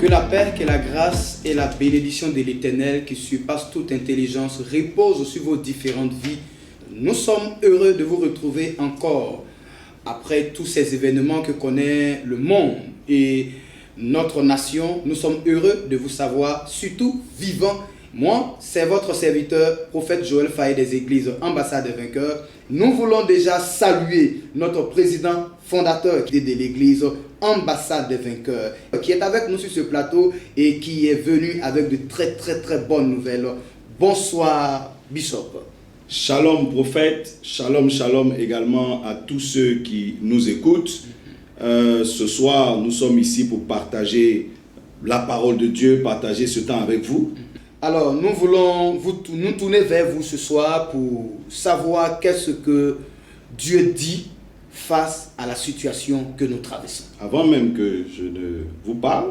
Que la paix, que la grâce et la bénédiction de l'Éternel qui surpasse toute intelligence repose sur vos différentes vies. Nous sommes heureux de vous retrouver encore après tous ces événements que connaît le monde et notre nation. Nous sommes heureux de vous savoir, surtout vivant. Moi, c'est votre serviteur, prophète Joël Faye des Églises Ambassade des Vainqueurs. Nous voulons déjà saluer notre président fondateur de l'Église Ambassade des Vainqueurs, qui est avec nous sur ce plateau et qui est venu avec de très bonnes nouvelles. Bonsoir, Bishop. Shalom, prophète. Shalom également à tous ceux qui nous écoutent. Ce soir, nous sommes ici pour partager la parole de Dieu, partager ce temps avec vous. Alors, nous voulons nous tourner vers vous ce soir pour savoir qu'est-ce que Dieu dit face à la situation que nous traversons. Avant même que je ne vous parle,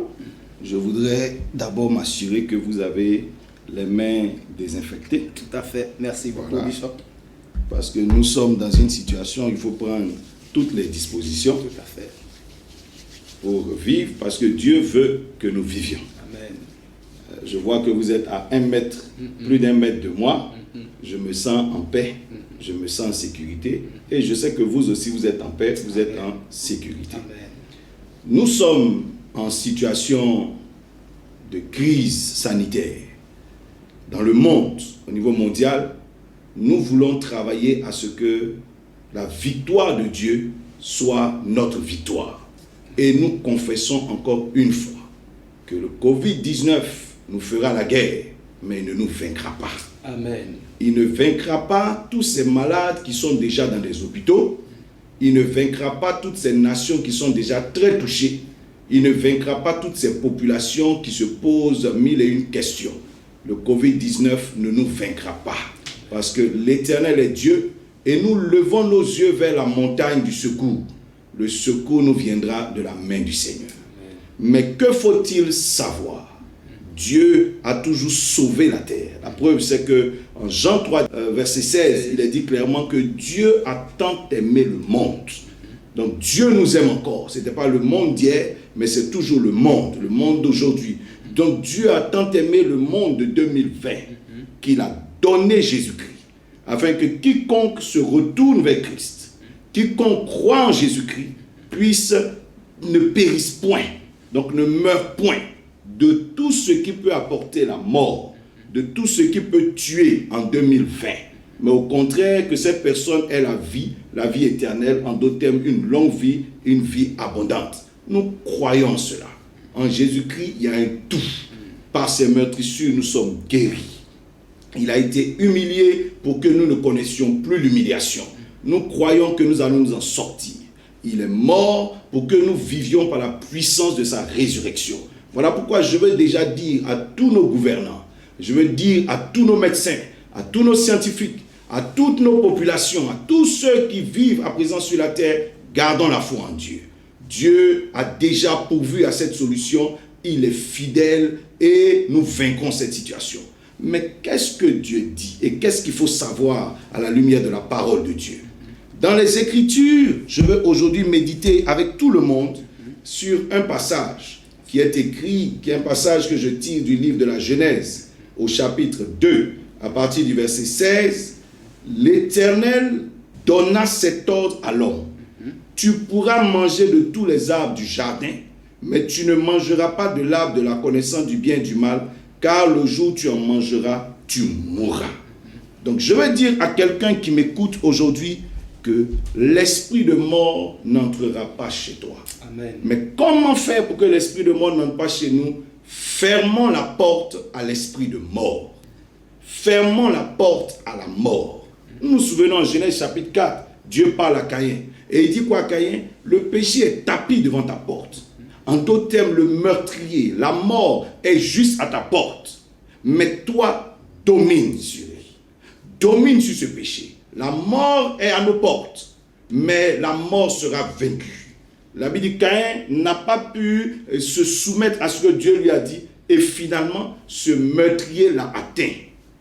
je voudrais d'abord m'assurer que vous avez les mains désinfectées. Tout à fait. Merci beaucoup, Voilà. Bishop. Parce que nous sommes dans une situation où il faut prendre toutes les dispositions Tout à fait. pour vivre, parce que Dieu veut que nous vivions. Amen. Je vois que vous êtes à 1 mètre, plus d'1 mètre de moi. Je me sens en paix, je me sens en sécurité. Et je sais que vous aussi, vous êtes en paix, vous êtes en sécurité. Amen. Nous sommes en situation de crise sanitaire. Dans le monde, au niveau mondial, nous voulons travailler à ce que la victoire de Dieu soit notre victoire. Et nous confessons encore une fois que le Covid-19 nous fera la guerre, mais il ne nous vaincra pas. Amen. Il ne vaincra pas tous ces malades qui sont déjà dans les hôpitaux. Il ne vaincra pas toutes ces nations qui sont déjà très touchées. Il ne vaincra pas toutes ces populations qui se posent mille et une questions. Le Covid-19 ne nous vaincra pas. Parce que l'Éternel est Dieu et nous levons nos yeux vers la montagne du secours. Le secours nous viendra de la main du Seigneur. Mais que faut-il savoir? Dieu a toujours sauvé la terre. La preuve, c'est que en Jean 3, verset 16, il est dit clairement que Dieu a tant aimé le monde. Donc Dieu nous aime encore. Ce n'était pas le monde d'hier, mais c'est toujours le monde d'aujourd'hui. Donc Dieu a tant aimé le monde de 2020 qu'il a donné Jésus-Christ, afin que quiconque se retourne vers Christ, quiconque croit en Jésus-Christ, puisse ne périsse point, donc ne meure point de tout ce qui peut apporter la mort, de tout ce qui peut tuer en 2020. Mais au contraire, que cette personne ait la vie éternelle, en d'autres termes, une longue vie, une vie abondante. Nous croyons cela. En Jésus-Christ, il y a un tout. Par ses meurtrissures, nous sommes guéris. Il a été humilié pour que nous ne connaissions plus l'humiliation. Nous croyons que nous allons nous en sortir. Il est mort pour que nous vivions par la puissance de sa résurrection. Voilà pourquoi je veux déjà dire à tous nos gouvernants, je veux dire à tous nos médecins, à tous nos scientifiques, à toutes nos populations, à tous ceux qui vivent à présent sur la terre, gardons la foi en Dieu. Dieu a déjà pourvu à cette solution, il est fidèle et nous vaincrons cette situation. Mais qu'est-ce que Dieu dit et qu'est-ce qu'il faut savoir à la lumière de la parole de Dieu? Dans les Écritures, je veux aujourd'hui méditer avec tout le monde sur un passage qui est écrit, qui est un passage que je tire du livre de la Genèse, au chapitre 2, à partir du verset 16. L'Éternel donna cet ordre à l'homme. Tu pourras manger de tous les arbres du jardin, mais tu ne mangeras pas de l'arbre de la connaissance du bien et du mal, car le jour où tu en mangeras, tu mourras. Donc je veux dire à quelqu'un qui m'écoute aujourd'hui que l'esprit de mort n'entrera pas chez toi. Amen. Mais comment faire pour que l'esprit de mort n'entre pas chez nous? Fermons la porte à l'esprit de mort. Fermons la porte à la mort. Nous nous souvenons en Genèse chapitre 4, Dieu parle à Caïn. Et il dit quoi à Caïn? Le péché est tapis devant ta porte. En d'autres termes, le meurtrier, la mort est juste à ta porte. Mais toi, domine sur lui. Domine sur ce péché. La mort est à nos portes, mais la mort sera vaincue. La Bible dit Caïn n'a pas pu se soumettre à ce que Dieu lui a dit et finalement ce meurtrier l'a atteint.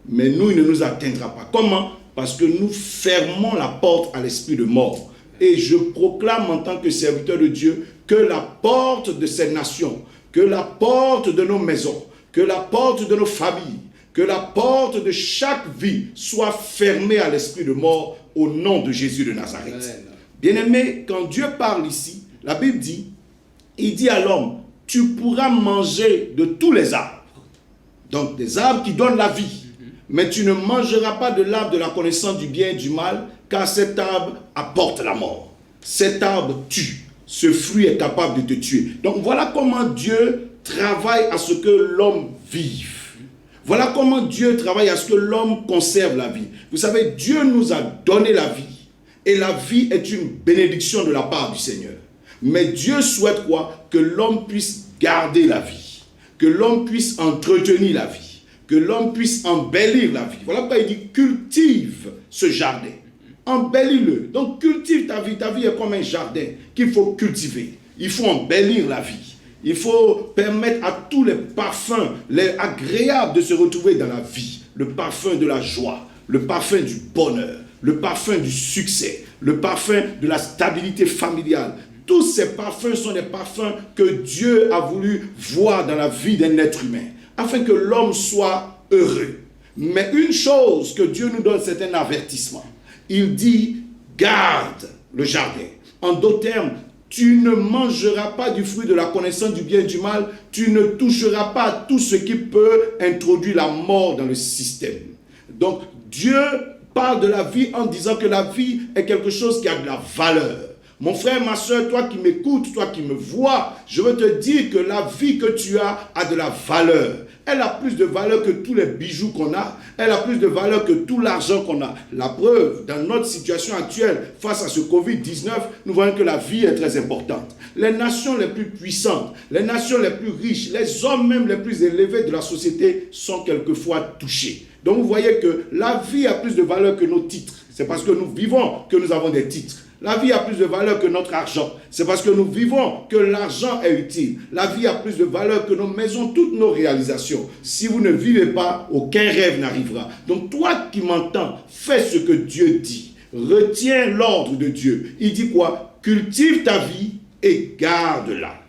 Mais nous, il ne nous atteindra pas. Comment? Parce que nous fermons la porte à l'esprit de mort. Et je proclame en tant que serviteur de Dieu que la porte de ces nations, que la porte de nos maisons, que la porte de nos familles, que la porte de chaque vie soit fermée à l'esprit de mort au nom de Jésus de Nazareth. Bien-aimé, quand Dieu parle ici, la Bible dit, il dit à l'homme, tu pourras manger de tous les arbres. Donc des arbres qui donnent la vie. Mais tu ne mangeras pas de l'arbre de la connaissance du bien et du mal, car cet arbre apporte la mort. Cet arbre tue. Ce fruit est capable de te tuer. Donc voilà comment Dieu travaille à ce que l'homme vive. Voilà comment Dieu travaille à ce que l'homme conserve la vie. Vous savez, Dieu nous a donné la vie. Et la vie est une bénédiction de la part du Seigneur. Mais Dieu souhaite quoi? Que l'homme puisse garder la vie. Que l'homme puisse entretenir la vie. Que l'homme puisse embellir la vie. Voilà pourquoi il dit cultive ce jardin. Embellis-le. Donc cultive ta vie. Ta vie est comme un jardin qu'il faut cultiver. Il faut embellir la vie. Il faut permettre à tous les parfums, les agréables de se retrouver dans la vie. Le parfum de la joie, le parfum du bonheur, le parfum du succès, le parfum de la stabilité familiale. Tous ces parfums sont des parfums que Dieu a voulu voir dans la vie d'un être humain, afin que l'homme soit heureux. Mais une chose que Dieu nous donne, c'est un avertissement. Il dit, garde le jardin. En d'autres termes, tu ne mangeras pas du fruit de la connaissance du bien et du mal, tu ne toucheras pas à tout ce qui peut introduire la mort dans le système. Donc, Dieu parle de la vie en disant que la vie est quelque chose qui a de la valeur. Mon frère, ma soeur, toi qui m'écoutes, toi qui me vois, je veux te dire que la vie que tu as a de la valeur. Elle a plus de valeur que tous les bijoux qu'on a. Elle a plus de valeur que tout l'argent qu'on a. La preuve, dans notre situation actuelle, face à ce Covid-19, nous voyons que la vie est très importante. Les nations les plus puissantes, les nations les plus riches, les hommes même les plus élevés de la société sont quelquefois touchés. Donc vous voyez que la vie a plus de valeur que nos titres. C'est parce que nous vivons que nous avons des titres. La vie a plus de valeur que notre argent. C'est parce que nous vivons que l'argent est utile. La vie a plus de valeur que nos maisons, toutes nos réalisations. Si vous ne vivez pas, aucun rêve n'arrivera. Donc toi qui m'entends, fais ce que Dieu dit. Retiens l'ordre de Dieu. Il dit quoi? Cultive ta vie et garde-la.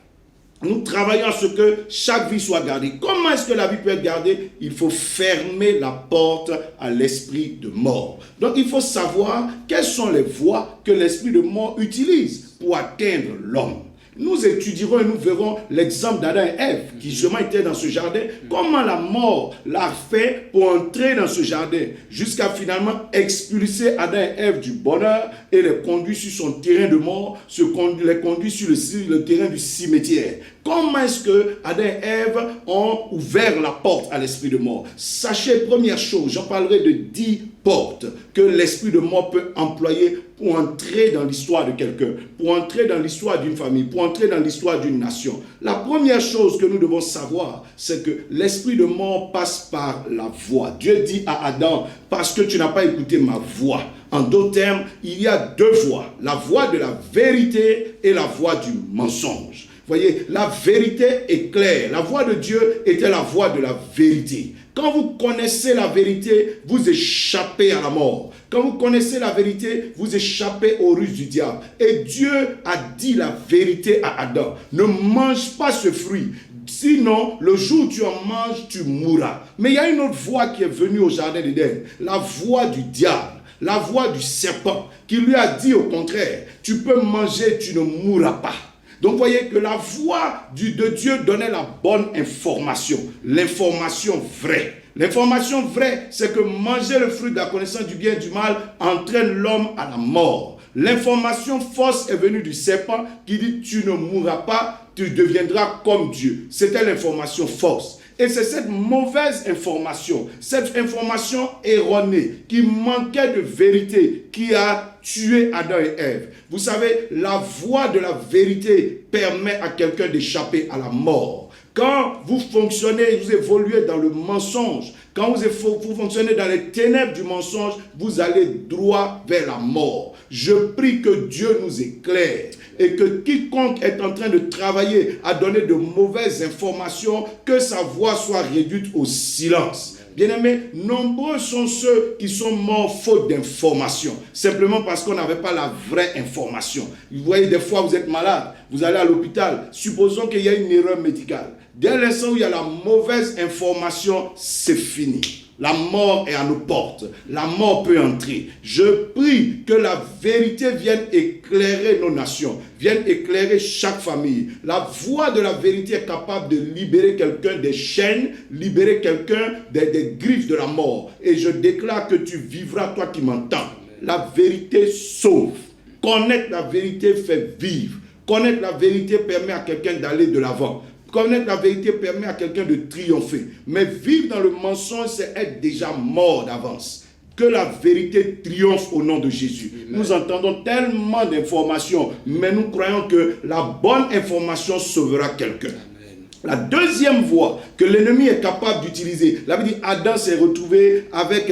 Nous travaillons à ce que chaque vie soit gardée. Comment est-ce que la vie peut être gardée? Il faut fermer la porte à l'esprit de mort. Donc il faut savoir quelles sont les voies que l'esprit de mort utilise pour atteindre l'homme. Nous étudierons et nous verrons l'exemple d'Adam et Ève qui justement étaient dans ce jardin. Comment la mort l'a fait pour entrer dans ce jardin jusqu'à finalement expulser Adam et Ève du bonheur et les conduire sur son terrain de mort, les conduire sur le terrain du cimetière. Comment est-ce que Adam et Ève ont ouvert la porte à l'esprit de mort? Sachez, première chose, j'en parlerai de 10 portes que l'esprit de mort peut employer pour entrer dans l'histoire de quelqu'un, pour entrer dans l'histoire d'une famille, pour entrer dans l'histoire d'une nation. La première chose que nous devons savoir, c'est que l'esprit de mort passe par la voix. Dieu dit à Adam, parce que tu n'as pas écouté ma voix. En d'autres termes, il y a deux voix, la voix de la vérité et la voix du mensonge. Voyez, la vérité est claire. La voix de Dieu était la voix de la vérité. Quand vous connaissez la vérité, vous échappez à la mort. Quand vous connaissez la vérité, vous échappez aux ruses du diable. Et Dieu a dit la vérité à Adam. Ne mange pas ce fruit. Sinon, le jour où tu en manges, tu mourras. Mais il y a une autre voix qui est venue au jardin d'Éden. La voix du diable. La voix du serpent. Qui lui a dit au contraire, tu peux manger, tu ne mourras pas. Donc vous voyez que la voix de Dieu donnait la bonne information, l'information vraie. L'information vraie, c'est que manger le fruit de la connaissance du bien et du mal entraîne l'homme à la mort. L'information fausse est venue du serpent qui dit tu ne mourras pas, tu deviendras comme Dieu. C'était l'information fausse. Et c'est cette mauvaise information, cette information erronée qui manquait de vérité qui a tué Adam et Ève. Vous savez, la voie de la vérité permet à quelqu'un d'échapper à la mort. Quand vous fonctionnez, vous évoluez dans le mensonge, Quand vous fonctionnez dans les ténèbres du mensonge, vous allez droit vers la mort. Je prie que Dieu nous éclaire et que quiconque est en train de travailler à donner de mauvaises informations, que sa voix soit réduite au silence. Bien-aimés, nombreux sont ceux qui sont morts faute d'information, simplement parce qu'on n'avait pas la vraie information. Vous voyez, des fois, vous êtes malade, vous allez à l'hôpital, supposons qu'il y a une erreur médicale. Dès l'instant où il y a la mauvaise information, c'est fini. La mort est à nos portes. La mort peut entrer. Je prie que la vérité vienne éclairer nos nations, vienne éclairer chaque famille. La voix de la vérité est capable de libérer quelqu'un des chaînes, libérer quelqu'un des griffes de la mort. Et je déclare que tu vivras, toi qui m'entends. La vérité sauve. Connaître la vérité fait vivre. Connaître la vérité permet à quelqu'un d'aller de l'avant. Connaître la vérité permet à quelqu'un de triompher. Mais vivre dans le mensonge, c'est être déjà mort d'avance. Que la vérité triomphe au nom de Jésus. Amen. Nous entendons tellement d'informations, mais nous croyons que la bonne information sauvera quelqu'un. La deuxième voie que l'ennemi est capable d'utiliser, la Bible dit Adam s'est retrouvé avec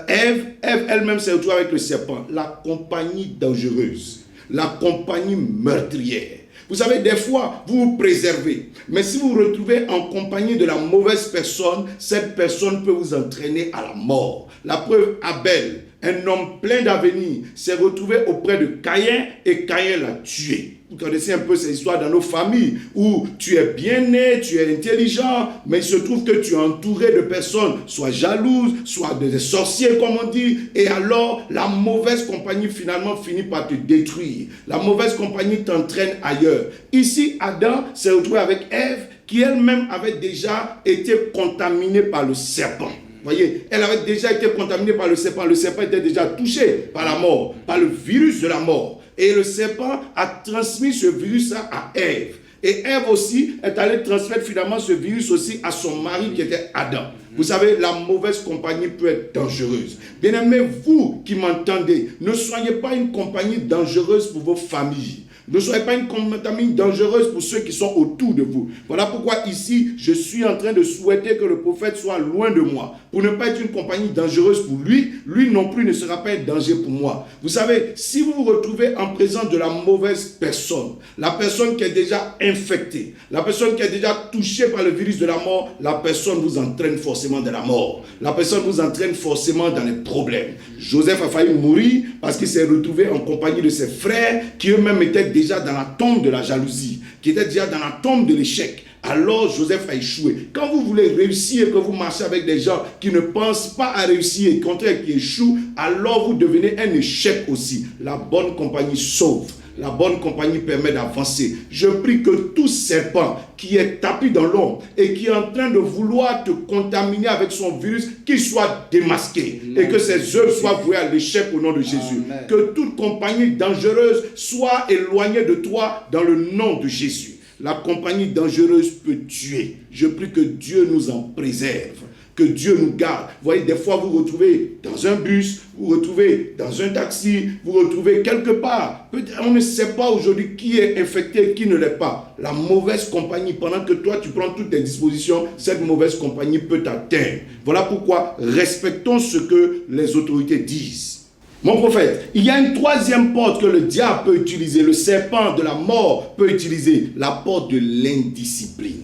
Ève, Ève elle-même s'est retrouvée avec le serpent. La compagnie dangereuse, la compagnie meurtrière. Vous savez, des fois, vous vous préservez. Mais si vous vous retrouvez en compagnie de la mauvaise personne, cette personne peut vous entraîner à la mort. La preuve, Abel, un homme plein d'avenir, s'est retrouvé auprès de Caïn et Caïn l'a tué. Vous connaissez un peu ces histoires dans nos familles où tu es bien né, tu es intelligent, mais il se trouve que tu es entouré de personnes, soit jalouses, soit des sorciers comme on dit, et alors la mauvaise compagnie finalement finit par te détruire. La mauvaise compagnie t'entraîne ailleurs. Ici, Adam s'est retrouvé avec Ève qui elle-même avait déjà été contaminée par le serpent. Voyez, elle avait déjà été contaminée par le serpent. Le serpent était déjà touché par la mort, par le virus de la mort. Et le serpent a transmis ce virus-là à Ève. Et Ève aussi est allée transmettre finalement ce virus aussi à son mari qui était Adam. Vous savez, la mauvaise compagnie peut être dangereuse. Bien-aimés, vous qui m'entendez, ne soyez pas une compagnie dangereuse pour vos familles. Ne soyez pas une compagnie dangereuse pour ceux qui sont autour de vous. Voilà pourquoi ici, je suis en train de souhaiter que le prophète soit loin de moi. Pour ne pas être une compagnie dangereuse pour lui, lui non plus ne sera pas un danger pour moi. Vous savez, si vous vous retrouvez en présence de la mauvaise personne, la personne qui est déjà infectée, la personne qui est déjà touchée par le virus de la mort, la personne vous entraîne forcément dans la mort. La personne vous entraîne forcément dans les problèmes. Joseph a failli mourir parce qu'il s'est retrouvé en compagnie de ses frères qui eux-mêmes étaient déjà dans la tombe de la jalousie, qui étaient déjà dans la tombe de l'échec. Alors Joseph a échoué. Quand vous voulez réussir et que vous marchez avec des gens qui ne pensent pas à réussir et au contraire qui échouent, alors vous devenez un échec aussi. La bonne compagnie sauve. La bonne compagnie permet d'avancer. Je prie que tout serpent qui est tapis dans l'ombre et qui est en train de vouloir te contaminer avec son virus, qu'il soit démasqué. Amen. Et que ses œuvres soient vouées à l'échec au nom de Jésus. Amen. Que toute compagnie dangereuse soit éloignée de toi dans le nom de Jésus. La compagnie dangereuse peut tuer. Je prie que Dieu nous en préserve. Que Dieu nous garde. Vous voyez, des fois, vous vous retrouvez dans un bus, vous vous retrouvez dans un taxi, vous vous retrouvez quelque part. On ne sait pas aujourd'hui qui est infecté et qui ne l'est pas. La mauvaise compagnie, pendant que toi, tu prends toutes tes dispositions, cette mauvaise compagnie peut t'atteindre. Voilà pourquoi respectons ce que les autorités disent. Mon prophète, il y a une troisième porte que le diable peut utiliser, le serpent de la mort peut utiliser, la porte de l'indiscipline.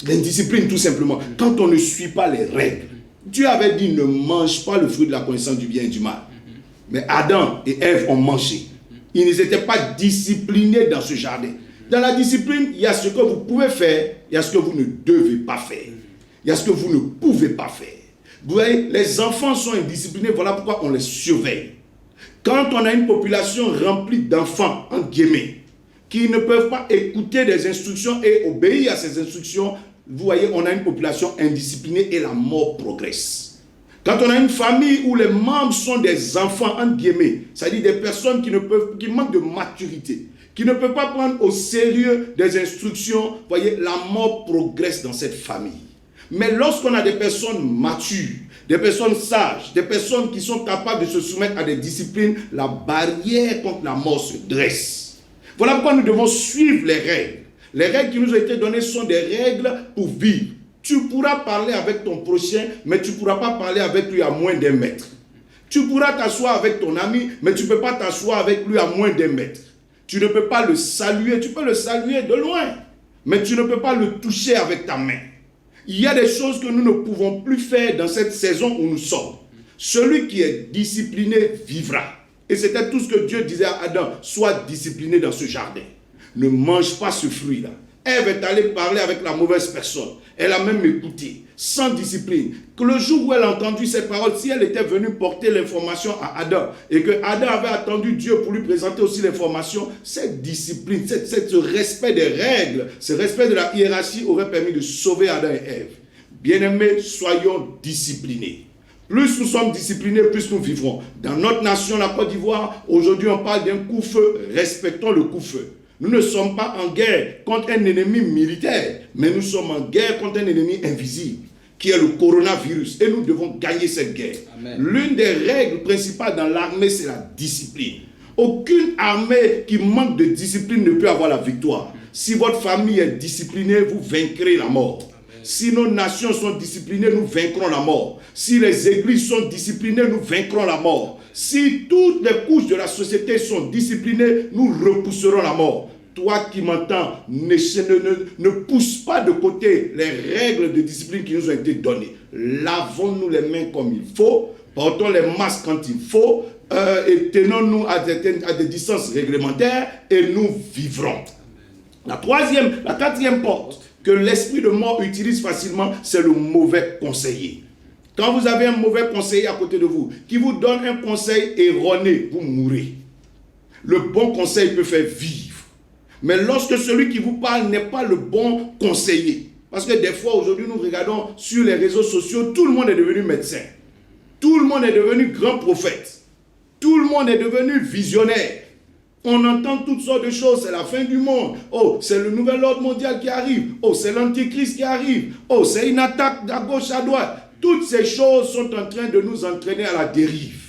L'indiscipline, tout simplement. Quand on ne suit pas les règles. Dieu avait dit ne mange pas le fruit de la connaissance du bien et du mal. Mais Adam et Ève ont mangé. Ils n'étaient pas disciplinés dans ce jardin. Dans la discipline, il y a ce que vous pouvez faire, il y a ce que vous ne devez pas faire. Il y a ce que vous ne pouvez pas faire. Vous voyez, les enfants sont indisciplinés, voilà pourquoi on les surveille. Quand on a une population remplie d'enfants, entre guillemets, qui ne peuvent pas écouter des instructions et obéir à ces instructions, vous voyez, on a une population indisciplinée et la mort progresse. Quand on a une famille où les membres sont des enfants, entre guillemets, c'est-à-dire des personnes qui manquent de maturité, qui ne peuvent pas prendre au sérieux des instructions, vous voyez, la mort progresse dans cette famille. Mais lorsqu'on a des personnes matures, des personnes sages, des personnes qui sont capables de se soumettre à des disciplines, la barrière contre la mort se dresse. Voilà pourquoi nous devons suivre les règles. Les règles qui nous ont été données sont des règles pour vivre. Tu pourras parler avec ton prochain, mais tu ne pourras pas parler avec lui à moins d'1 mètre. Tu pourras t'asseoir avec ton ami, mais tu ne peux pas t'asseoir avec lui à moins d'1 mètre. Tu ne peux pas le saluer, tu peux le saluer de loin, mais tu ne peux pas le toucher avec ta main. Il y a des choses que nous ne pouvons plus faire dans cette saison où nous sommes. Celui qui est discipliné vivra. Et c'était tout ce que Dieu disait à Adam, sois discipliné dans ce jardin. Ne mange pas ce fruit-là. Ève est allée parler avec la mauvaise personne. Elle a même écouté, sans discipline. Que le jour où elle a entendu ces paroles, si elle était venue porter l'information à Adam, et que Adam avait attendu Dieu pour lui présenter aussi l'information, cette discipline, ce respect des règles, ce respect de la hiérarchie aurait permis de sauver Adam et Ève. Bien-aimés, soyons disciplinés. Plus nous sommes disciplinés, plus nous vivrons. Dans notre nation, la Côte d'Ivoire, aujourd'hui on parle d'un coup-feu. Respectons le coup-feu. Nous ne sommes pas en guerre contre un ennemi militaire, mais nous sommes en guerre contre un ennemi invisible, qui est le coronavirus. Et nous devons gagner cette guerre. L'une des règles principales dans l'armée, c'est la discipline. Aucune armée qui manque de discipline ne peut avoir la victoire. Si votre famille est disciplinée, vous vaincrez la mort. Si nos nations sont disciplinées, nous vaincrons la mort. Si les églises sont disciplinées, nous vaincrons la mort. Si toutes les couches de la société sont disciplinées, nous repousserons la mort. Toi qui m'entends, ne pousse pas de côté les règles de discipline qui nous ont été données. Lavons-nous les mains comme il faut, portons les masques quand il faut, et tenons-nous à des distances réglementaires et nous vivrons. La quatrième porte que l'esprit de mort utilise facilement, c'est le mauvais conseiller. Quand vous avez un mauvais conseiller à côté de vous, qui vous donne un conseil erroné, vous mourrez. Le bon conseil peut faire vivre. Mais lorsque celui qui vous parle n'est pas le bon conseiller, parce que des fois aujourd'hui nous regardons sur les réseaux sociaux, tout le monde est devenu médecin. Tout le monde est devenu grand prophète. Tout le monde est devenu visionnaire. On entend toutes sortes de choses, c'est la fin du monde. Oh, c'est le nouvel ordre mondial qui arrive. Oh, c'est l'antichrist qui arrive. Oh, c'est une attaque à gauche, à droite. Toutes ces choses sont en train de nous entraîner à la dérive.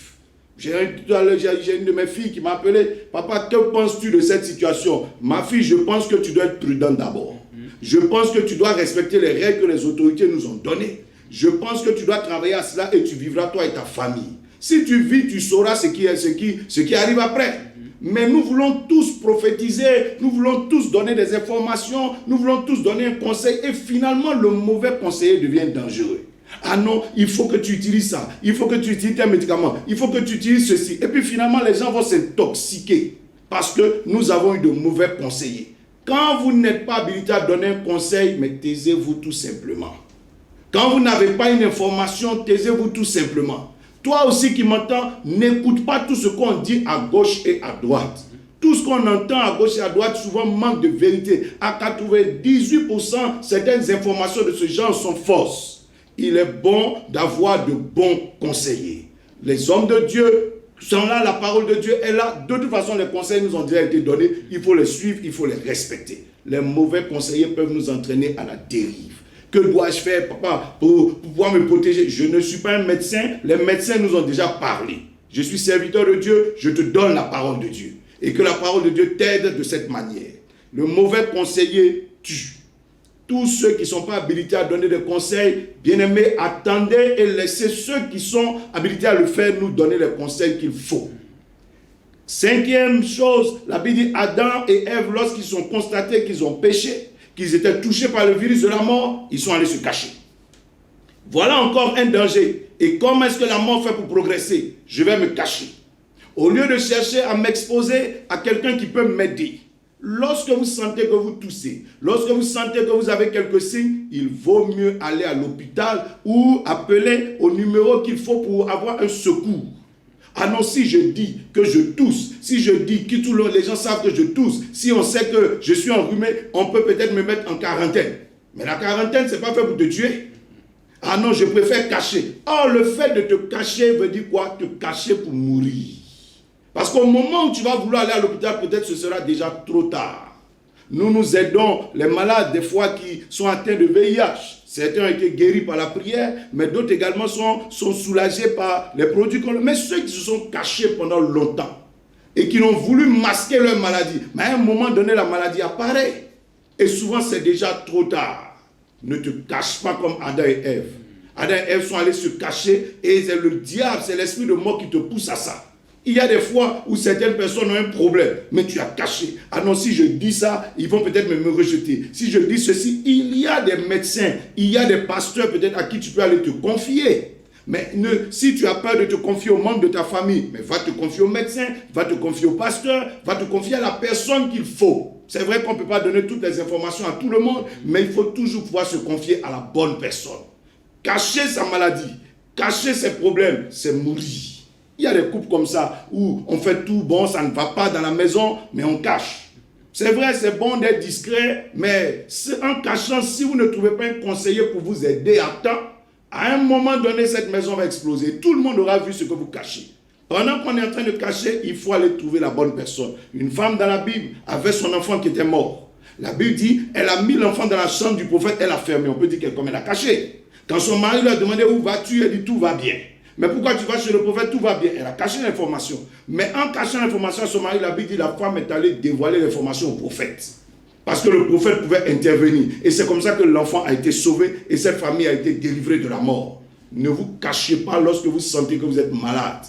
J'ai une de mes filles qui m'a appelé, papa, que penses-tu de cette situation? Ma fille, je pense que tu dois être prudent d'abord. Je pense que tu dois respecter les règles que les autorités nous ont données. Je pense que tu dois travailler à cela et tu vivras toi et ta famille. Si tu vis, tu sauras ce qui arrive après. Mais nous voulons tous prophétiser, nous voulons tous donner des informations, nous voulons tous donner un conseil et finalement le mauvais conseiller devient dangereux. Ah non, il faut que tu utilises ça, il faut que tu utilises un médicament, il faut que tu utilises ceci. Et puis finalement les gens vont s'intoxiquer parce que nous avons eu de mauvais conseillers. Quand vous n'êtes pas habilité à donner un conseil, mais taisez-vous tout simplement. Quand vous n'avez pas une information, taisez-vous tout simplement. Toi aussi qui m'entends, n'écoute pas tout ce qu'on dit à gauche et à droite. Tout ce qu'on entend à gauche et à droite souvent manque de vérité. À 98%, certaines informations de ce genre sont fausses. Il est bon d'avoir de bons conseillers. Les hommes de Dieu sont là, la parole de Dieu est là. De toute façon, les conseils nous ont déjà été donnés. Il faut les suivre, il faut les respecter. Les mauvais conseillers peuvent nous entraîner à la dérive. Que dois-je faire, papa, pour pouvoir me protéger? Je ne suis pas un médecin. Les médecins nous ont déjà parlé. Je suis serviteur de Dieu, je te donne la parole de Dieu. Et que la parole de Dieu t'aide de cette manière. Le mauvais conseiller tue. Tous ceux qui ne sont pas habilités à donner des conseils, bien-aimés, attendez et laissez ceux qui sont habilités à le faire nous donner les conseils qu'il faut. Cinquième chose, la Bible dit Adam et Ève, lorsqu'ils sont constatés qu'ils ont péché, qu'ils étaient touchés par le virus de la mort, ils sont allés se cacher. Voilà encore un danger. Et comment est-ce que la mort fait pour progresser? Je vais me cacher. Au lieu de chercher à m'exposer à quelqu'un qui peut m'aider. Lorsque vous sentez que vous toussez, lorsque vous sentez que vous avez quelques signes, il vaut mieux aller à l'hôpital ou appeler au numéro qu'il faut pour avoir un secours. Ah non, si je dis que je tousse, si je dis que tous les gens savent que je tousse, si on sait que je suis enrhumé, on peut peut-être me mettre en quarantaine. Mais la quarantaine, ce n'est pas fait pour te tuer. Ah non, je préfère cacher. Or, le fait de te cacher veut dire quoi? Te cacher pour mourir. Parce qu'au moment où tu vas vouloir aller à l'hôpital, peut-être ce sera déjà trop tard. Nous aidons les malades des fois qui sont atteints de VIH. Certains ont été guéris par la prière, mais d'autres également sont soulagés par les produits. Mais ceux qui se sont cachés pendant longtemps et qui ont voulu masquer leur maladie, mais à un moment donné, la maladie apparaît. Et souvent, c'est déjà trop tard. Ne te cache pas comme Adam et Ève. Adam et Ève sont allés se cacher et c'est le diable, c'est l'esprit de mort qui te pousse à ça. Il y a des fois où certaines personnes ont un problème, mais tu as caché. Ah non, si je dis ça, ils vont peut-être me rejeter. Si je dis ceci, il y a des médecins, il y a des pasteurs peut-être à qui tu peux aller te confier. Mais si tu as peur de te confier aux membres de ta famille, mais va te confier au médecin, va te confier au pasteur, va te confier à la personne qu'il faut. C'est vrai qu'on ne peut pas donner toutes les informations à tout le monde, mais il faut toujours pouvoir se confier à la bonne personne. Cacher sa maladie, cacher ses problèmes, c'est mourir. Il y a des couples comme ça où on fait tout, bon, ça ne va pas dans la maison, mais on cache. C'est vrai, c'est bon d'être discret, mais en cachant, si vous ne trouvez pas un conseiller pour vous aider à temps, à un moment donné, cette maison va exploser. Tout le monde aura vu ce que vous cachez. Pendant qu'on est en train de cacher, il faut aller trouver la bonne personne. Une femme dans la Bible avait son enfant qui était mort. La Bible dit, elle a mis l'enfant dans la chambre du prophète, elle a fermé. On peut dire qu'elle comme elle a caché. Quand son mari lui a demandé où vas-tu, elle dit tout va bien. Mais pourquoi tu vas chez le prophète, tout va bien. Elle a caché l'information. Mais en cachant l'information à son mari, la Bible dit, la femme est allée dévoiler l'information au prophète. Parce que le prophète pouvait intervenir. Et c'est comme ça que l'enfant a été sauvé et cette famille a été délivrée de la mort. Ne vous cachez pas lorsque vous sentez que vous êtes malade.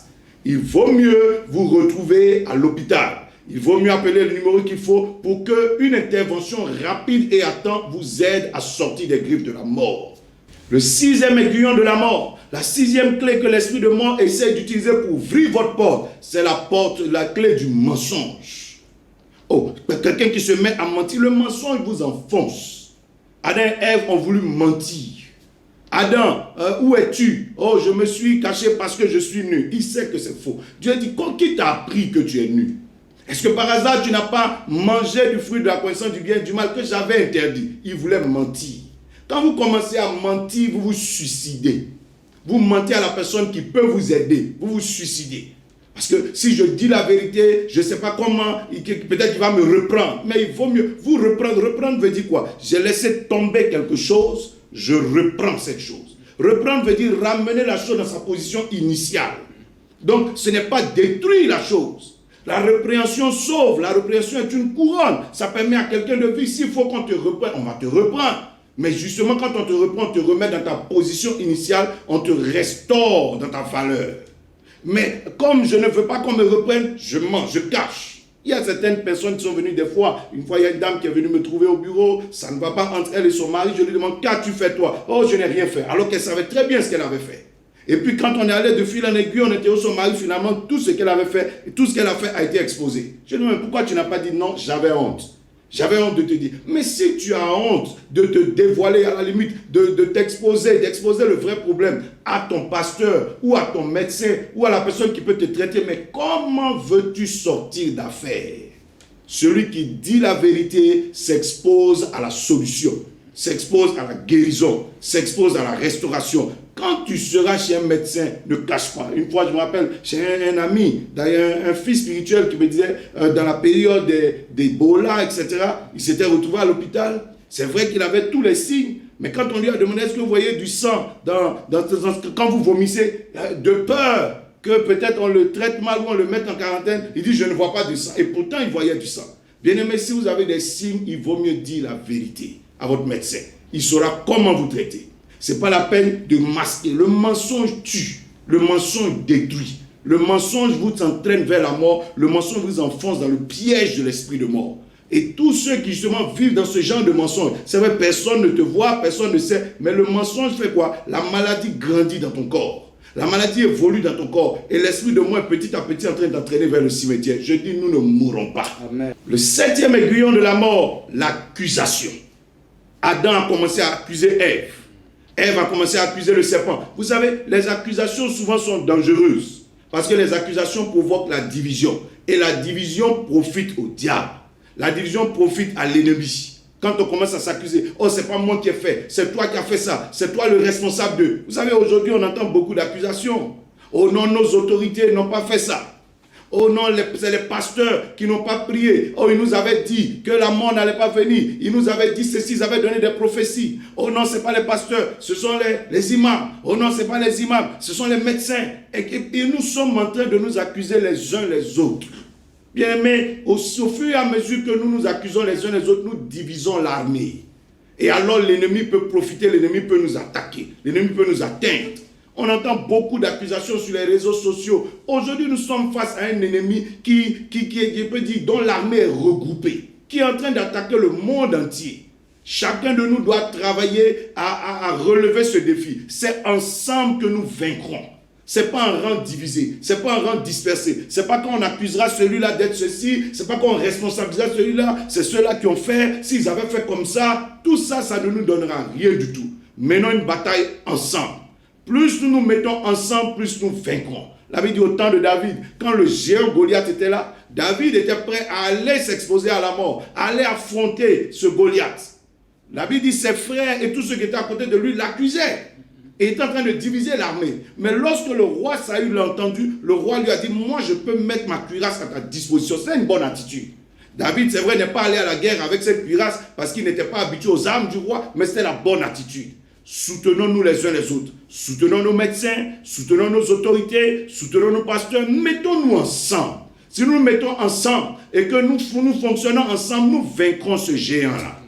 Il vaut mieux vous retrouver à l'hôpital. Il vaut mieux appeler le numéro qu'il faut pour qu'une intervention rapide et à temps vous aide à sortir des griffes de la mort. Le 6e aiguillon de la mort, la 6e clé que l'esprit de mort essaie d'utiliser pour ouvrir votre porte, c'est la clé du mensonge. Oh, quelqu'un qui se met à mentir, le mensonge vous enfonce. Adam et Ève ont voulu mentir. Adam, où es-tu? Oh, je me suis caché parce que je suis nu. Il sait que c'est faux. Dieu dit, qui t'a appris que tu es nu? Est-ce que par hasard tu n'as pas mangé du fruit de la connaissance du bien et du mal que j'avais interdit? Il voulait mentir. Quand vous commencez à mentir, vous vous suicidez. Vous mentez à la personne qui peut vous aider. Vous vous suicidez. Parce que si je dis la vérité, je ne sais pas comment, peut-être qu'il va me reprendre. Mais il vaut mieux vous reprendre. Reprendre veut dire quoi? J'ai laissé tomber quelque chose, je reprends cette chose. Reprendre veut dire ramener la chose dans sa position initiale. Donc ce n'est pas détruire la chose. La répréhension sauve. La répréhension est une couronne. Ça permet à quelqu'un de vivre. S'il faut qu'on te reprenne, on va te reprendre. Mais justement, quand on te reprend, on te remet dans ta position initiale, on te restaure dans ta valeur. Mais comme je ne veux pas qu'on me reprenne, je mens, je cache. Il y a certaines personnes qui sont venues des fois. Une fois, il y a une dame qui est venue me trouver au bureau. Ça ne va pas entre elle et son mari. Je lui demande, qu'as-tu fait toi? Oh, je n'ai rien fait. Alors qu'elle savait très bien ce qu'elle avait fait. Et puis quand on est allé de fil en aiguille, on était au son mari, finalement, tout ce qu'elle avait fait, et tout ce qu'elle a fait a été exposé. Je lui demande, pourquoi tu n'as pas dit non? J'avais honte. J'avais honte de te dire. Mais si tu as honte de te dévoiler, à la limite, de t'exposer, d'exposer le vrai problème à ton pasteur ou à ton médecin ou à la personne qui peut te traiter, mais comment veux-tu sortir d'affaire? Celui qui dit la vérité s'expose à la solution, s'expose à la guérison, s'expose à la restauration. Quand tu seras chez un médecin, ne cache pas. Une fois, je me rappelle, chez un ami, d'ailleurs un fils spirituel qui me disait, dans la période d'Ebola, etc., il s'était retrouvé à l'hôpital. C'est vrai qu'il avait tous les signes, mais quand on lui a demandé, est-ce que vous voyez du sang quand vous vomissez, de peur que peut-être on le traite mal ou on le mette en quarantaine, il dit, je ne vois pas de sang. Et pourtant, il voyait du sang. Bien aimé, si vous avez des signes, il vaut mieux dire la vérité à votre médecin. Il saura comment vous traiter. Ce n'est pas la peine de masquer. Le mensonge tue. Le mensonge détruit. Le mensonge vous entraîne vers la mort. Le mensonge vous enfonce dans le piège de l'esprit de mort. Et tous ceux qui justement vivent dans ce genre de mensonge, c'est vrai, personne ne te voit, personne ne sait. Mais le mensonge fait quoi? La maladie grandit dans ton corps. La maladie évolue dans ton corps. Et l'esprit de mort est petit à petit en train d'entraîner vers le cimetière. Je dis, nous ne mourrons pas. Amen. Le 7e aiguillon de la mort, l'accusation. Adam a commencé à accuser Ève. Ève a commencé à accuser le serpent. Vous savez, les accusations souvent sont dangereuses. Parce que les accusations provoquent la division. Et la division profite au diable. La division profite à l'ennemi. Quand on commence à s'accuser, oh, c'est pas moi qui ai fait, c'est toi qui as fait ça, c'est toi le responsable de. Vous savez, aujourd'hui, on entend beaucoup d'accusations. Oh non, nos autorités n'ont pas fait ça. Oh non, c'est les pasteurs qui n'ont pas prié. Oh, ils nous avaient dit que la mort n'allait pas venir. Ils nous avaient dit ceci, ils avaient donné des prophéties. Oh non, ce n'est pas les pasteurs, ce sont les imams. Oh non, ce n'est pas les imams, ce sont les médecins. Et nous sommes en train de nous accuser les uns les autres. Bien aimé, au fur et à mesure que nous nous accusons les uns les autres, nous divisons l'armée. Et alors l'ennemi peut profiter, l'ennemi peut nous attaquer, l'ennemi peut nous atteindre. On entend beaucoup d'accusations sur les réseaux sociaux. Aujourd'hui, nous sommes face à un ennemi qui peut dire, dont l'armée est regroupée, qui est en train d'attaquer le monde entier. Chacun de nous doit travailler à relever ce défi. C'est ensemble que nous vaincrons. Ce n'est pas un rang divisé, ce n'est pas un rang dispersé. Ce n'est pas qu'on accusera celui-là d'être ceci, ce n'est pas qu'on responsabilisera celui-là, c'est ceux-là qui ont fait, s'ils avaient fait comme ça, tout ça, ça ne nous donnera rien du tout. Menons une bataille ensemble. Plus nous nous mettons ensemble, plus nous vaincrons. La Bible dit au temps de David, quand le géant Goliath était là, David était prêt à aller s'exposer à la mort, à aller affronter ce Goliath. La Bible dit ses frères et tous ceux qui étaient à côté de lui l'accusaient. Et était en train de diviser l'armée. Mais lorsque le roi Saül l'a entendu, le roi lui a dit, moi je peux mettre ma cuirasse à ta disposition. C'est une bonne attitude. David, c'est vrai, n'est pas allé à la guerre avec cette cuirasse parce qu'il n'était pas habitué aux armes du roi, mais c'était la bonne attitude. Soutenons-nous les uns les autres. Soutenons nos médecins, soutenons nos autorités, soutenons nos pasteurs. Mettons-nous ensemble. Si nous nous mettons ensemble et que nous fonctionnons ensemble, nous vaincrons ce géant-là.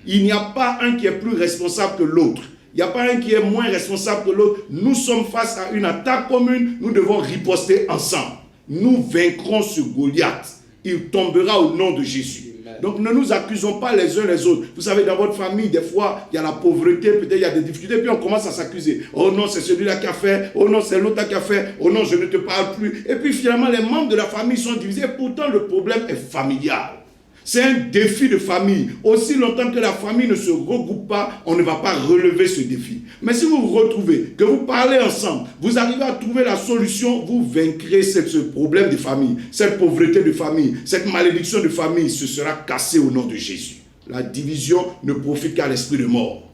Il n'y a pas un qui est plus responsable que l'autre. Il n'y a pas un qui est moins responsable que l'autre. Nous sommes face à une attaque commune. Nous devons riposter ensemble. Nous vaincrons ce Goliath. Il tombera au nom de Jésus. Donc ne nous accusons pas les uns les autres. Vous savez, dans votre famille, des fois, il y a la pauvreté, peut-être il y a des difficultés, puis on commence à s'accuser. Oh non, c'est celui-là qui a fait. Oh non, c'est l'autre qui a fait. Oh non, je ne te parle plus. Et puis finalement, les membres de la famille sont divisés. Pourtant, le problème est familial. C'est un défi de famille. Aussi longtemps que la famille ne se regroupe pas, on ne va pas relever ce défi. Mais si vous vous retrouvez, que vous parlez ensemble, vous arrivez à trouver la solution, vous vaincrez ce problème de famille, cette pauvreté de famille, cette malédiction de famille, ce sera cassé au nom de Jésus. La division ne profite qu'à l'esprit de mort.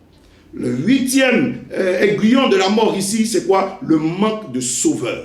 Le 8e aiguillon de la mort ici, c'est quoi? Le manque de sauveur.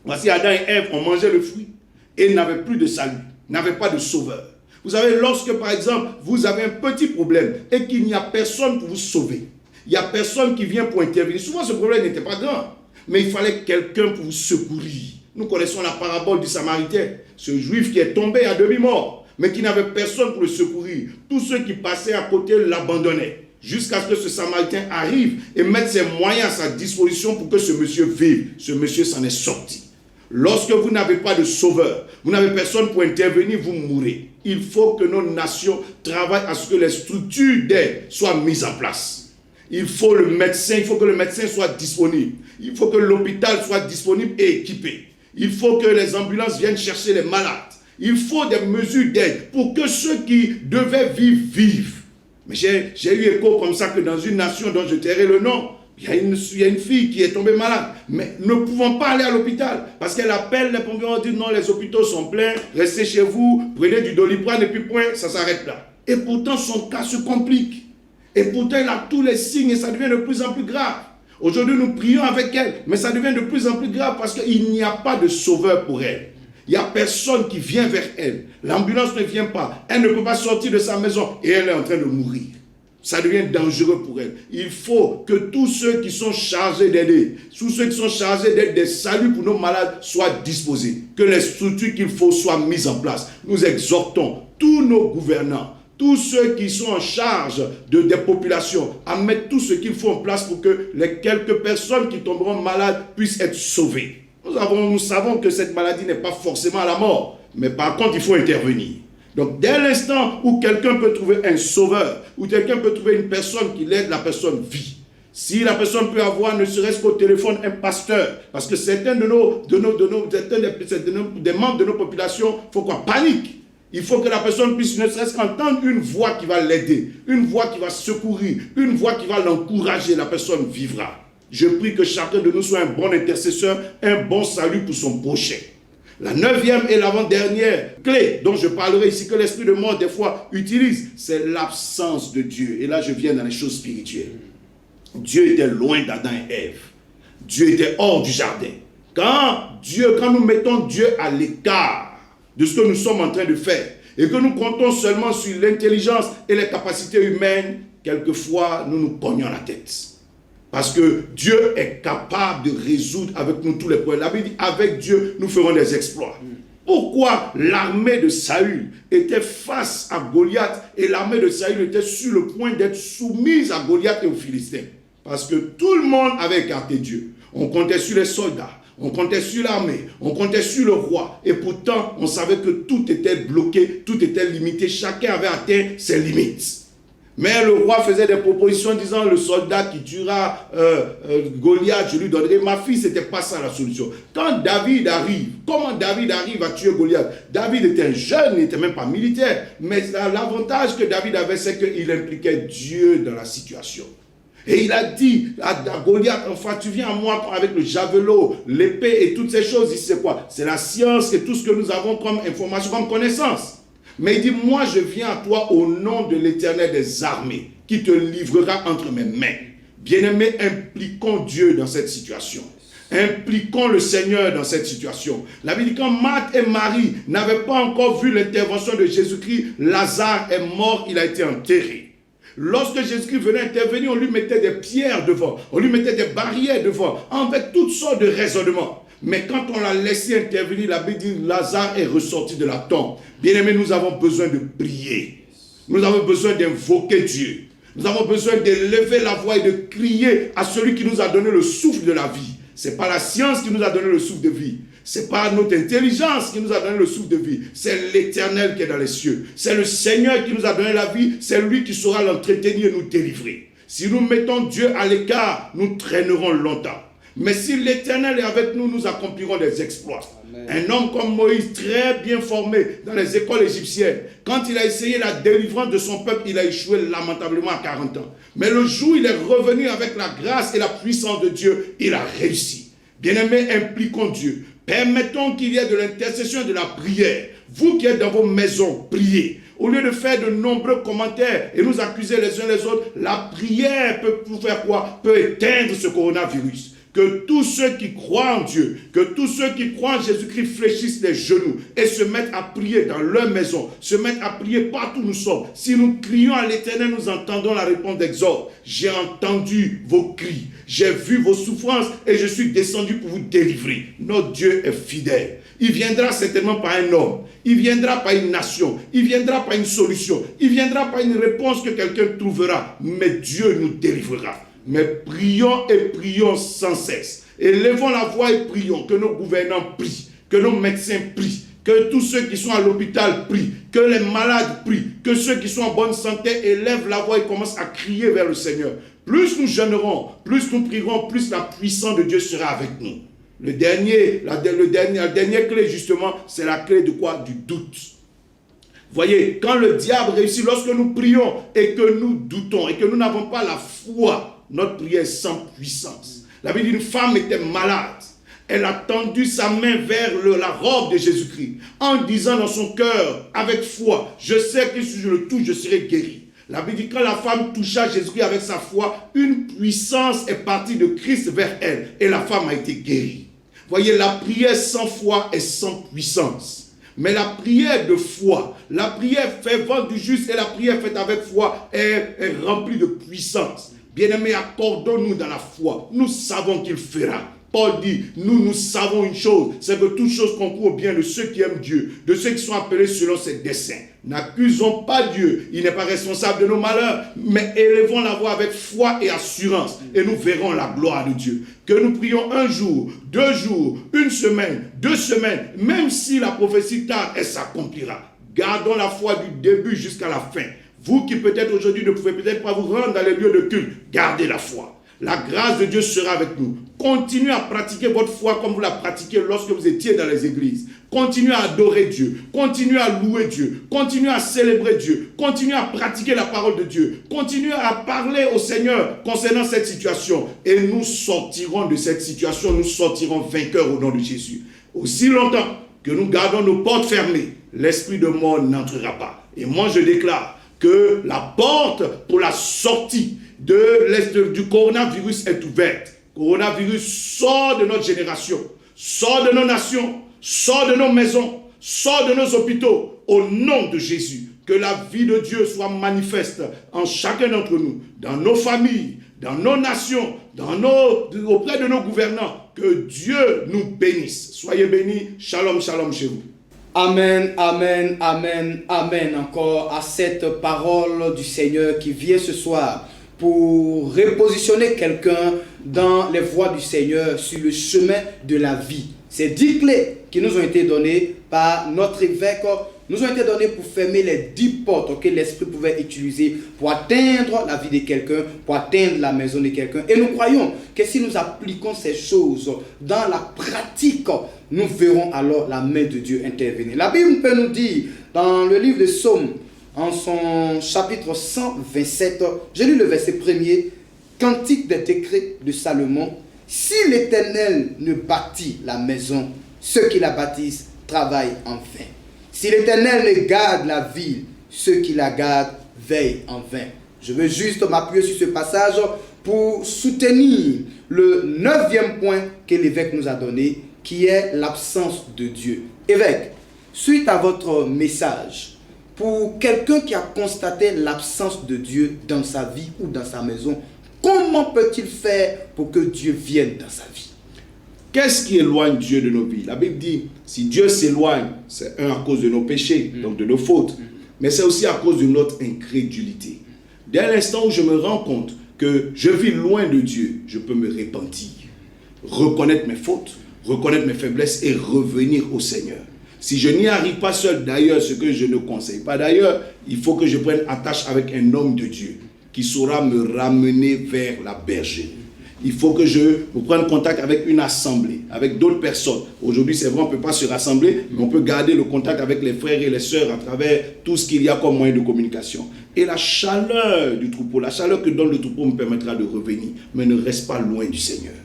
Voici Adam et Ève ont mangé le fruit et ils n'avaient plus de salut, n'avaient pas de sauveur. Vous savez, lorsque par exemple, vous avez un petit problème et qu'il n'y a personne pour vous sauver, il n'y a personne qui vient pour intervenir. Souvent, ce problème n'était pas grand, mais il fallait quelqu'un pour vous secourir. Nous connaissons la parabole du Samaritain, ce juif qui est tombé à demi-mort, mais qui n'avait personne pour le secourir. Tous ceux qui passaient à côté l'abandonnaient, jusqu'à ce que ce Samaritain arrive et mette ses moyens à sa disposition pour que ce monsieur vive. Ce monsieur s'en est sorti. Lorsque vous n'avez pas de sauveur, vous n'avez personne pour intervenir, vous mourrez. Il faut que nos nations travaillent à ce que les structures d'aide soient mises en place. Il faut que le médecin soit disponible. Il faut que l'hôpital soit disponible et équipé. Il faut que les ambulances viennent chercher les malades. Il faut des mesures d'aide pour que ceux qui devaient vivre, vivent. Mais j'ai eu écho comme ça que dans une nation dont je tairai le nom, il y a une fille qui est tombée malade, mais ne pouvons pas aller à l'hôpital parce qu'elle appelle les pompiers, on dit non, les hôpitaux sont pleins, restez chez vous, prenez du Doliprane et puis point, ça s'arrête là. Et pourtant son cas se complique. Et pourtant elle a tous les signes et ça devient de plus en plus grave. Aujourd'hui nous prions avec elle, mais ça devient de plus en plus grave parce qu'il n'y a pas de sauveur pour elle. Il n'y a personne qui vient vers elle. L'ambulance ne vient pas. Elle ne peut pas sortir de sa maison et elle est en train de mourir. Ça devient dangereux pour elle. Il faut que tous ceux qui sont chargés d'aider, tous ceux qui sont chargés d'être des saluts pour nos malades soient disposés. Que les structures qu'il faut soient mises en place. Nous exhortons tous nos gouvernants, tous ceux qui sont en charge des populations, à mettre tout ce qu'il faut en place pour que les quelques personnes qui tomberont malades puissent être sauvées. Nous savons que cette maladie n'est pas forcément à la mort, mais par contre, il faut intervenir. Donc, dès l'instant où quelqu'un peut trouver un sauveur, où quelqu'un peut trouver une personne qui l'aide, la personne vit. Si la personne peut avoir, ne serait-ce qu'au téléphone, un pasteur, parce que certains des membres de nos populations, il faut qu'on panique. Il faut que la personne puisse ne serait-ce qu'entendre une voix qui va l'aider, une voix qui va secourir, une voix qui va l'encourager, la personne vivra. Je prie que chacun de nous soit un bon intercesseur, un bon salut pour son prochain. La 9e et l'avant-dernière clé dont je parlerai ici, que l'esprit de mort des fois utilise, c'est l'absence de Dieu. Et là, je viens dans les choses spirituelles. Dieu était loin d'Adam et Ève. Dieu était hors du jardin. Quand nous mettons Dieu à l'écart de ce que nous sommes en train de faire, et que nous comptons seulement sur l'intelligence et les capacités humaines, quelquefois, nous nous cognons la tête. Parce que Dieu est capable de résoudre avec nous tous les problèmes. La Bible dit, avec Dieu, nous ferons des exploits. Pourquoi l'armée de Saül était face à Goliath et l'armée de Saül était sur le point d'être soumise à Goliath et aux Philistins? Parce que tout le monde avait écarté Dieu. On comptait sur les soldats, on comptait sur l'armée, on comptait sur le roi. Et pourtant, on savait que tout était bloqué, tout était limité. Chacun avait atteint ses limites. Mais le roi faisait des propositions disant le soldat qui tuera Goliath, je lui donnerai ma fille. Ce n'était pas ça la solution. Quand David arrive, comment David arrive à tuer Goliath? David était jeune, il n'était même pas militaire. Mais l'avantage que David avait, c'est qu'il impliquait Dieu dans la situation. Et il a dit à Goliath, enfin tu viens à moi avec le javelot, l'épée et toutes ces choses. Il dit c'est quoi? C'est la science et tout ce que nous avons comme information, comme connaissance. Mais il dit, moi je viens à toi au nom de l'Éternel des armées, qui te livrera entre mes mains. Bien-aimés, impliquons Dieu dans cette situation. Impliquons le Seigneur dans cette situation. La Bible dit, quand Marthe et Marie n'avaient pas encore vu l'intervention de Jésus-Christ, Lazare est mort, il a été enterré. Lorsque Jésus-Christ venait intervenir, on lui mettait des pierres devant, on lui mettait des barrières devant, avec toutes sortes de raisonnements. Mais quand on l'a laissé intervenir, la Bible dit Lazare est ressorti de la tombe. Bien-aimés, nous avons besoin de prier. Nous avons besoin d'invoquer Dieu. Nous avons besoin de lever la voix et de crier à celui qui nous a donné le souffle de la vie. Ce n'est pas la science qui nous a donné le souffle de vie. Ce n'est pas notre intelligence qui nous a donné le souffle de vie. C'est l'Éternel qui est dans les cieux. C'est le Seigneur qui nous a donné la vie. C'est lui qui saura l'entretenir et nous délivrer. Si nous mettons Dieu à l'écart, nous traînerons longtemps. Mais si l'Éternel est avec nous, nous accomplirons des exploits. Amen. Un homme comme Moïse, très bien formé dans les écoles égyptiennes, quand il a essayé la délivrance de son peuple, il a échoué lamentablement à 40 ans. Mais le jour où il est revenu avec la grâce et la puissance de Dieu, il a réussi. Bien-aimés, impliquons Dieu. Permettons qu'il y ait de l'intercession et de la prière. Vous qui êtes dans vos maisons, priez. Au lieu de faire de nombreux commentaires et nous accuser les uns les autres, la prière peut faire quoi? Peut éteindre ce coronavirus. Que tous ceux qui croient en Dieu, que tous ceux qui croient en Jésus-Christ fléchissent les genoux et se mettent à prier dans leur maison, se mettent à prier partout où nous sommes. Si nous crions à l'Éternel, nous entendons la réponse d'Exode. J'ai entendu vos cris, j'ai vu vos souffrances et je suis descendu pour vous délivrer. Notre Dieu est fidèle. Il viendra certainement par un homme, il viendra par une nation, il viendra par une solution, il viendra par une réponse que quelqu'un trouvera, mais Dieu nous délivrera. Mais prions et prions sans cesse. Élevons la voix et prions. Que nos gouvernants prient. Que nos médecins prient. Que tous ceux qui sont à l'hôpital prient. Que les malades prient. Que ceux qui sont en bonne santé élèvent la voix et commencent à crier vers le Seigneur. Plus nous jeûnerons, plus nous prierons, plus la puissance de Dieu sera avec nous. La dernière clé justement, c'est la clé de quoi? Du doute. Voyez, quand le diable réussit, lorsque nous prions et que nous doutons et que nous n'avons pas la foi, notre prière est sans puissance. La Bible dit, une femme était malade. Elle a tendu sa main vers la robe de Jésus-Christ en disant dans son cœur, avec foi, je sais que si je le touche, je serai guéri. La Bible dit, quand la femme toucha Jésus-Christ avec sa foi, une puissance est partie de Christ vers elle et la femme a été guérie. Voyez, la prière sans foi est sans puissance. Mais la prière de foi, la prière fervente du juste et la prière faite avec foi est remplie de puissance. Bien-aimés, accordons-nous dans la foi. Nous savons qu'il fera. Paul dit, nous savons une chose, c'est que toute chose concourt au bien de ceux qui aiment Dieu, de ceux qui sont appelés selon ses desseins. N'accusons pas Dieu, il n'est pas responsable de nos malheurs, mais élevons la voix avec foi et assurance, et nous verrons la gloire de Dieu. Que nous prions un jour, 2 jours, 1 semaine, 2 semaines, même si la prophétie tarde, elle s'accomplira. Gardons la foi du début jusqu'à la fin. Vous qui peut-être aujourd'hui ne pouvez peut-être pas vous rendre dans les lieux de culte, gardez la foi. La grâce de Dieu sera avec nous. Continuez à pratiquer votre foi comme vous la pratiquez lorsque vous étiez dans les églises. Continuez à adorer Dieu. Continuez à louer Dieu. Continuez à célébrer Dieu. Continuez à pratiquer la parole de Dieu. Continuez à parler au Seigneur concernant cette situation. Et nous sortirons de cette situation. Nous sortirons vainqueurs au nom de Jésus. Aussi longtemps que nous gardons nos portes fermées, l'esprit de mort n'entrera pas. Et moi je déclare que la porte pour la sortie du coronavirus est ouverte. Coronavirus sort de notre génération, sort de nos nations, sort de nos maisons, sort de nos hôpitaux. Au nom de Jésus, que la vie de Dieu soit manifeste en chacun d'entre nous, dans nos familles, dans nos nations, auprès de nos gouvernants. Que Dieu nous bénisse. Soyez bénis. Shalom, shalom chez vous. Amen, amen, amen, amen encore à cette parole du Seigneur qui vient ce soir pour repositionner quelqu'un dans les voies du Seigneur sur le chemin de la vie. Ces 10 clés qui nous ont été données par notre évêque nous ont été données pour fermer les 10 portes que l'Esprit pouvait utiliser pour atteindre la vie de quelqu'un, pour atteindre la maison de quelqu'un. Et nous croyons que si nous appliquons ces choses dans la pratique, nous verrons alors la main de Dieu intervenir. La Bible peut nous dire dans le livre de Psaume, en son chapitre 127, j'ai lu le verset 1er, Cantique des décrets de Salomon. Si l'Éternel ne bâtit la maison, ceux qui la bâtissent travaillent en vain. Si l'Éternel ne garde la ville, ceux qui la gardent veillent en vain. Je veux juste m'appuyer sur ce passage pour soutenir le 9e point que l'évêque nous a donné, qui est l'absence de Dieu. Évêque, suite à votre message, pour quelqu'un qui a constaté l'absence de Dieu dans sa vie ou dans sa maison, comment peut-il faire pour que Dieu vienne dans sa vie? Qu'est-ce qui éloigne Dieu de nos vies? La Bible dit, si Dieu s'éloigne, c'est à cause de nos péchés, donc de nos fautes, mais c'est aussi à cause de notre incrédulité. Dès l'instant où je me rends compte que je vis loin de Dieu, je peux me repentir, reconnaître mes fautes, reconnaître mes faiblesses et revenir au Seigneur. Si je n'y arrive pas seul, d'ailleurs, ce que je ne conseille pas d'ailleurs, il faut que je prenne attache avec un homme de Dieu qui saura me ramener vers la bergerie. Il faut que je me prenne contact avec une assemblée, avec d'autres personnes. Aujourd'hui, c'est vrai, on ne peut pas se rassembler, mais on peut garder le contact avec les frères et les sœurs à travers tout ce qu'il y a comme moyen de communication. Et la chaleur du troupeau, la chaleur que donne le troupeau me permettra de revenir. Mais ne reste pas loin du Seigneur.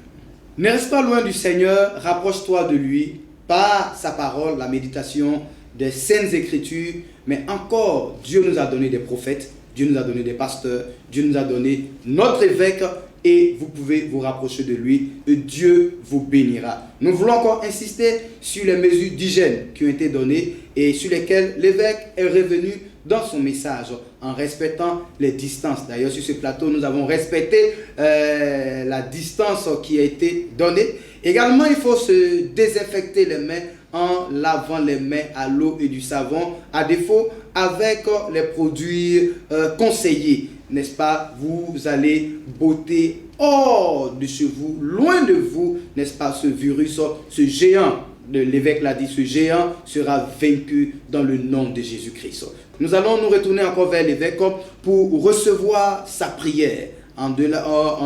Ne reste pas loin du Seigneur, rapproche-toi de lui par sa parole, la méditation des Saintes Écritures. Mais encore, Dieu nous a donné des prophètes, Dieu nous a donné des pasteurs, Dieu nous a donné notre évêque, et vous pouvez vous rapprocher de lui et Dieu vous bénira. Nous voulons encore insister sur les mesures d'hygiène qui ont été données et sur lesquelles l'évêque est revenu dans son message en respectant les distances. D'ailleurs, sur ce plateau, nous avons respecté la distance qui a été donnée. Également, il faut se désinfecter les mains en lavant les mains à l'eau et du savon, à défaut avec les produits conseillés. N'est-ce pas? Vous allez botter hors de chez vous, loin de vous, n'est-ce pas, ce virus, ce géant, l'évêque l'a dit, ce géant sera vaincu dans le nom de Jésus-Christ. Nous allons nous retourner encore vers l'évêque pour recevoir sa prière. En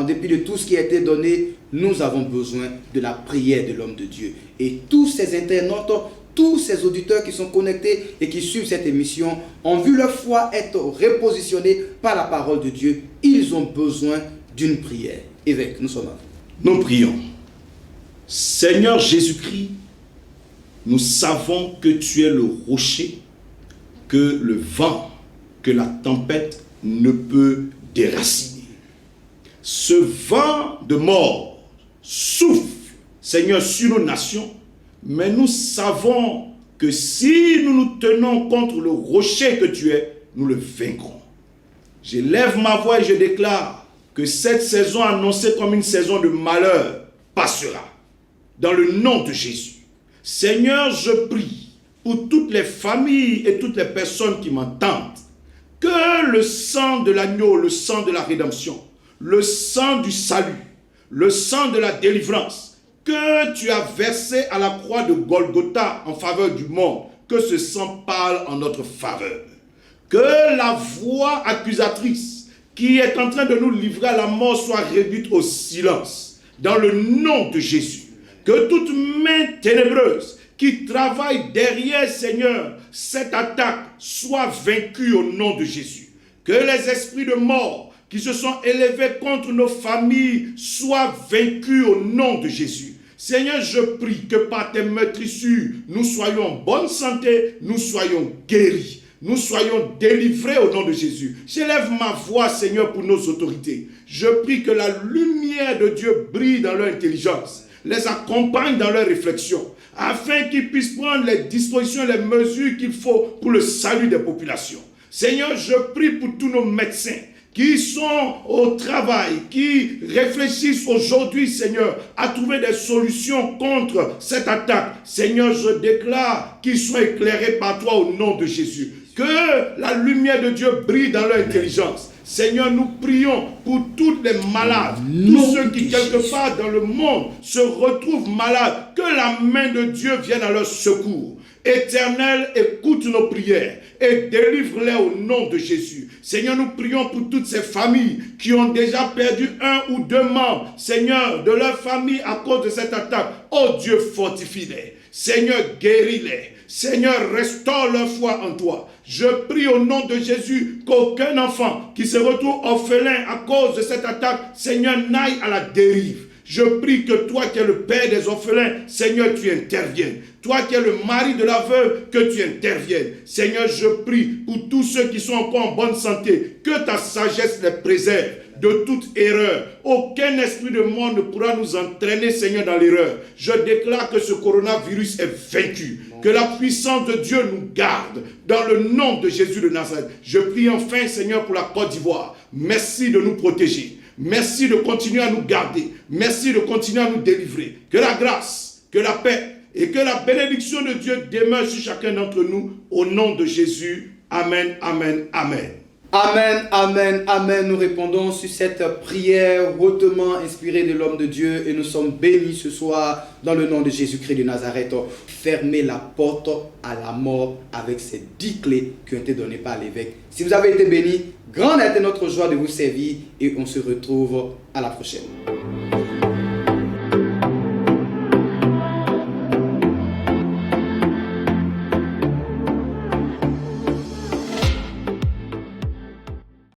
dépit de tout ce qui a été donné, nous avons besoin de la prière de l'homme de Dieu. Et tous ces internautes, tous ces auditeurs qui sont connectés et qui suivent cette émission ont vu leur foi être repositionnée par la parole de Dieu. Ils ont besoin d'une prière. Évêque, nous sommes là. Nous prions. Seigneur Jésus-Christ, nous savons que tu es le rocher, que le vent, que la tempête ne peut déraciner. Ce vent de mort souffle, Seigneur, sur nos nations, mais nous savons que si nous nous tenons contre le rocher que tu es, nous le vaincrons. J'élève ma voix et je déclare que cette saison annoncée comme une saison de malheur passera. Dans le nom de Jésus. Seigneur, je prie pour toutes les familles et toutes les personnes qui m'entendent, que le sang de l'agneau, le sang de la rédemption, le sang du salut, le sang de la délivrance, que tu as versé à la croix de Golgotha en faveur du monde, que ce sang parle en notre faveur. Que la voix accusatrice qui est en train de nous livrer à la mort soit réduite au silence, dans le nom de Jésus. Que toute main ténébreuse qui travaille derrière, Seigneur, cette attaque soit vaincue au nom de Jésus. Que les esprits de mort qui se sont élevés contre nos familles soient vaincus au nom de Jésus. Seigneur, je prie que par tes meurtrissures, nous soyons en bonne santé, nous soyons guéris, nous soyons délivrés au nom de Jésus. J'élève ma voix, Seigneur, pour nos autorités. Je prie que la lumière de Dieu brille dans leur intelligence, les accompagne dans leurs réflexions, afin qu'ils puissent prendre les dispositions, les mesures qu'il faut pour le salut des populations. Seigneur, je prie pour tous nos médecins qui sont au travail, qui réfléchissent aujourd'hui, Seigneur, à trouver des solutions contre cette attaque. Seigneur, je déclare qu'ils soient éclairés par toi au nom de Jésus. Que la lumière de Dieu brille dans leur intelligence. Seigneur, nous prions pour tous les malades, tous ceux qui quelque part dans le monde se retrouvent malades, que la main de Dieu vienne à leur secours. Éternel, écoute nos prières et délivre-les au nom de Jésus. Seigneur, nous prions pour toutes ces familles qui ont déjà perdu un ou deux membres, Seigneur, de leur famille à cause de cette attaque. Oh Dieu, fortifie-les. Seigneur, guéris-les. Seigneur, restaure leur foi en toi. Je prie au nom de Jésus qu'aucun enfant qui se retrouve orphelin à cause de cette attaque, Seigneur, n'aille à la dérive. Je prie que toi qui es le père des orphelins, Seigneur, tu interviennes. Toi qui es le mari de la veuve, que tu interviennes. Seigneur, je prie pour tous ceux qui sont encore en bonne santé, que ta sagesse les préserve de toute erreur. Aucun esprit de mort ne pourra nous entraîner, Seigneur, dans l'erreur. Je déclare que ce coronavirus est vaincu. Que la puissance de Dieu nous garde dans le nom de Jésus de Nazareth. Je prie enfin, Seigneur, pour la Côte d'Ivoire. Merci de nous protéger. Merci de continuer à nous garder. Merci de continuer à nous délivrer. Que la grâce, que la paix et que la bénédiction de Dieu demeure sur chacun d'entre nous. Au nom de Jésus. Amen, amen, amen. Amen, amen, amen. Nous répondons sur cette prière hautement inspirée de l'homme de Dieu et nous sommes bénis ce soir dans le nom de Jésus-Christ de Nazareth. Fermez la porte à la mort avec ces 10 clés qui ont été données par l'évêque. Si vous avez été bénis, grande a été notre joie de vous servir et on se retrouve à la prochaine.